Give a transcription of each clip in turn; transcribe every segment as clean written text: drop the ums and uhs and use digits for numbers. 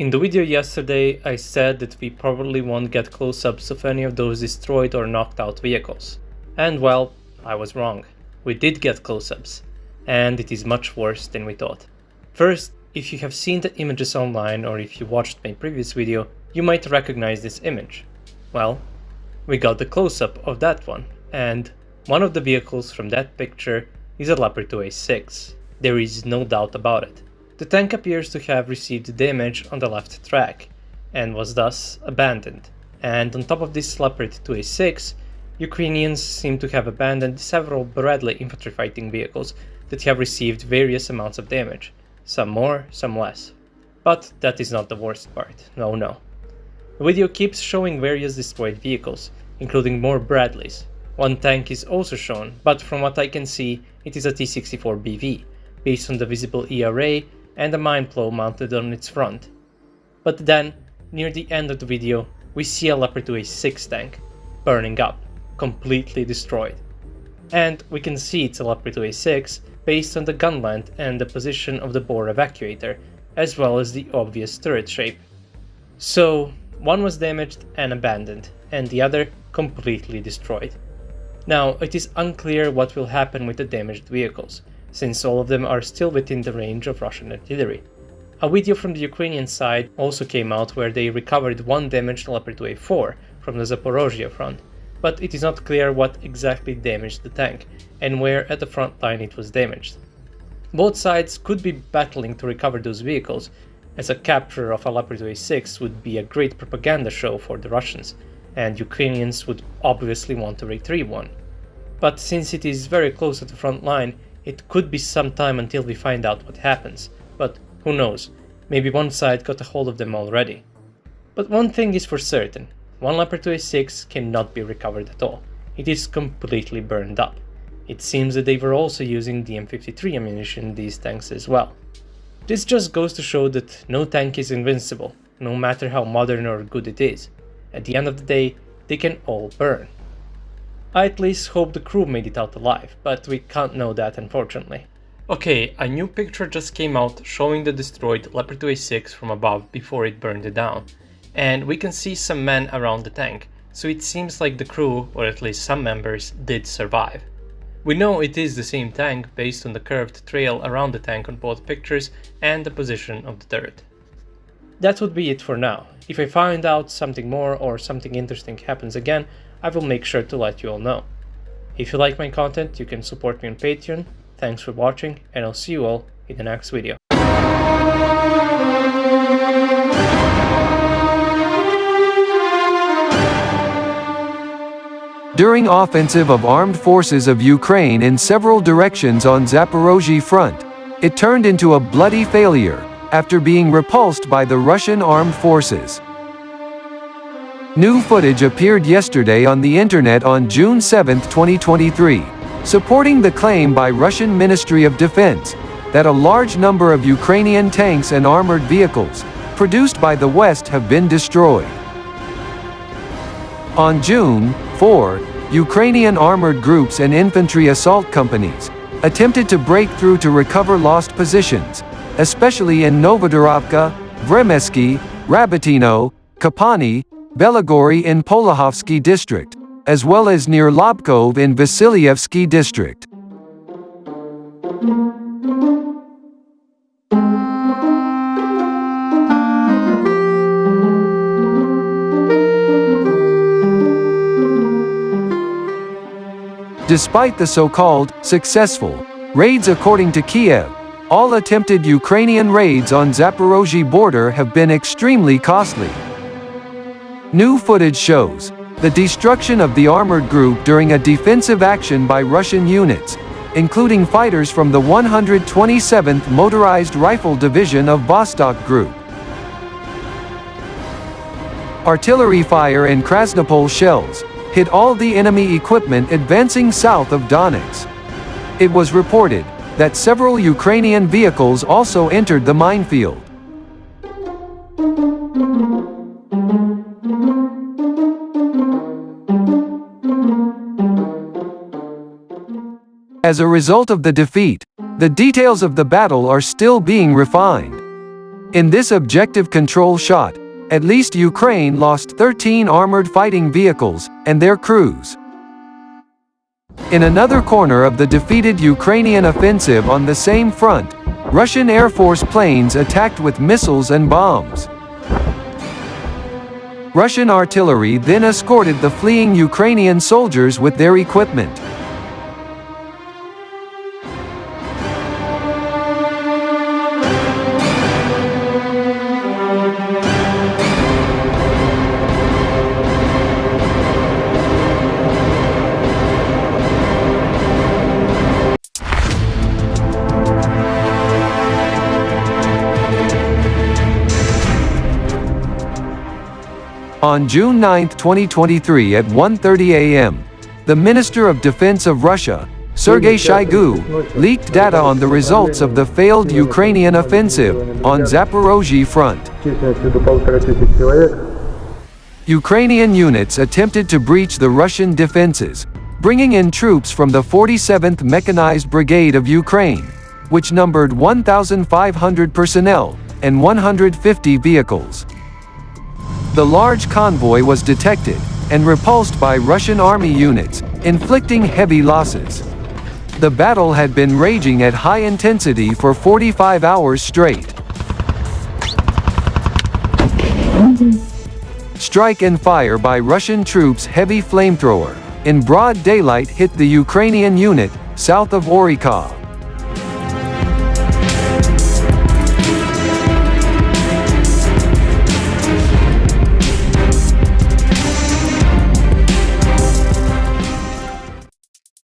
In the video yesterday, I said that we probably won't get close-ups of any of those destroyed or knocked out vehicles. And well, I was wrong. We did get close-ups, and it is much worse than we thought. First, if you have seen the images online or if you watched my previous video, you might recognize this image. Well, we got the close-up of that one, and one of the vehicles from that picture is a Leopard 2A6. There is no doubt about it. The tank appears to have received damage on the left track, and was thus abandoned. And on top of this Leopard 2A6, Ukrainians seem to have abandoned several Bradley infantry fighting vehicles that have received various amounts of damage, some more, some less. But that is not the worst part, no. The video keeps showing various destroyed vehicles, including more Bradleys. One tank is also shown, but from what I can see, it is a T-64BV, based on the visible ERA and a mine plow mounted on its front. But then, near the end of the video, we see a Leopard 2A6 tank, burning up, completely destroyed. And we can see it's a Leopard 2A6 based on the gun length and the position of the bore evacuator, as well as the obvious turret shape. So, one was damaged and abandoned, and the other completely destroyed. Now, it is unclear what will happen with the damaged vehicles, since all of them are still within the range of Russian artillery. A video from the Ukrainian side also came out where they recovered one damaged Leopard 2A4 from the Zaporozhzhia front, but it is not clear what exactly damaged the tank, and where at the front line it was damaged. Both sides could be battling to recover those vehicles, as a capture of a Leopard 2A6 would be a great propaganda show for the Russians, and Ukrainians would obviously want to retrieve one. But since it is very close to the front line, it could be some time until we find out what happens, but who knows, maybe one side got a hold of them already. But one thing is for certain, one Leopard 2A6 cannot be recovered at all. It is completely burned up. It seems that they were also using the M53 ammunition in these tanks as well. This just goes to show that no tank is invincible, no matter how modern or good it is. At the end of the day, they can all burn. I at least hope the crew made it out alive, but we can't know that unfortunately. Okay, a new picture just came out showing the destroyed Leopard 2A6 from above before it burned it down, and we can see some men around the tank, so it seems like the crew, or at least some members, did survive. We know it is the same tank based on the curved trail around the tank on both pictures and the position of the turret. That would be it for now. If I find out something more or something interesting happens again, I will make sure to let you all know. If you like my content, you can support me on Patreon. Thanks for watching, and I'll see you all in the next video. During offensive of armed forces of Ukraine in several directions on Zaporozhye front, it turned into a bloody failure after being repulsed by the Russian armed forces. New footage appeared yesterday on the internet on June 7, 2023, supporting the claim by Russian Ministry of Defense that a large number of Ukrainian tanks and armored vehicles produced by the West have been destroyed. On June 4, Ukrainian armored groups and infantry assault companies attempted to break through to recover lost positions, especially in Novodorovka, Vremesky, Rabotino, Kapani, Belagory in Polahovsky district, as well as near Lobkov in Vasilyevsky district. Despite the so-called successful raids according to Kiev, all attempted Ukrainian raids on Zaporozhye border have been extremely costly. New footage shows the destruction of the armored group during a defensive action by Russian units, including fighters from the 127th Motorized Rifle Division of Vostok Group. Artillery fire and Krasnopol shells hit all the enemy equipment advancing south of Donetsk. It was reported that several Ukrainian vehicles also entered the minefield. As a result of the defeat, the details of the battle are still being refined. In this objective control shot, at least Ukraine lost 13 armored fighting vehicles and their crews. In another corner of the defeated Ukrainian offensive on the same front, Russian Air Force planes attacked with missiles and bombs. Russian artillery then escorted the fleeing Ukrainian soldiers with their equipment. On June 9, 2023 at 1:30 a.m., the Minister of Defense of Russia, Sergei Shoigu, leaked data on the results of the failed Ukrainian offensive on Zaporozhye front. Ukrainian units attempted to breach the Russian defenses, bringing in troops from the 47th Mechanized Brigade of Ukraine, which numbered 1,500 personnel and 150 vehicles. The large convoy was detected and repulsed by Russian army units, inflicting heavy losses. The battle had been raging at high intensity for 45 hours straight. Strike and fire by Russian troops' heavy flamethrower in broad daylight hit the Ukrainian unit south of Orikha.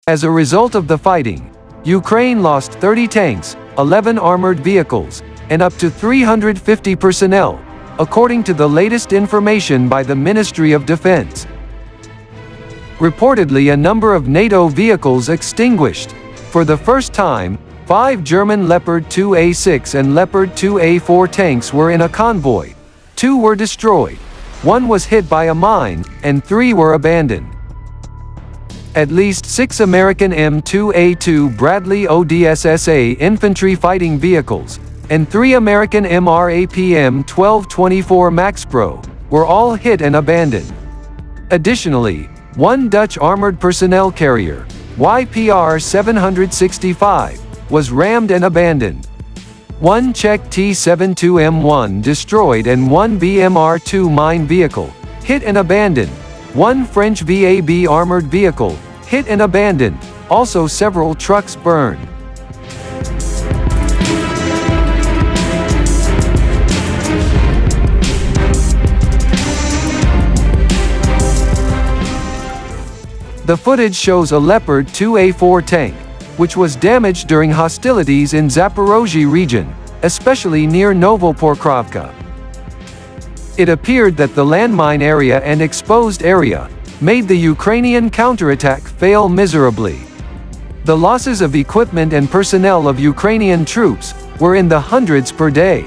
As a result of the fighting, Ukraine lost 30 tanks, 11 armored vehicles, and up to 350 personnel, according to the latest information by the Ministry of Defense. Reportedly, a number of NATO vehicles extinguished. For the first time, 5 German Leopard 2A6 and Leopard 2A4 tanks were in a convoy. 2 were destroyed, 1 was hit by a mine, and 3 were abandoned. At least 6 American M2A2 Bradley ODSSA infantry fighting vehicles, and 3 American MRAPM 1224 MaxPro, were all hit and abandoned. Additionally, 1 Dutch armored personnel carrier, YPR 765, was rammed and abandoned. 1 Czech T-72M1 destroyed and 1 BMR-2 mine vehicle, hit and abandoned. 1 French VAB armored vehicle, hit and abandoned, also several trucks burned. The footage shows a Leopard 2A4 tank, which was damaged during hostilities in Zaporozhye region, especially near Novopokrovka. It appeared that the landmine area and exposed area made the Ukrainian counterattack fail miserably. The losses of equipment and personnel of Ukrainian troops were in the hundreds per day.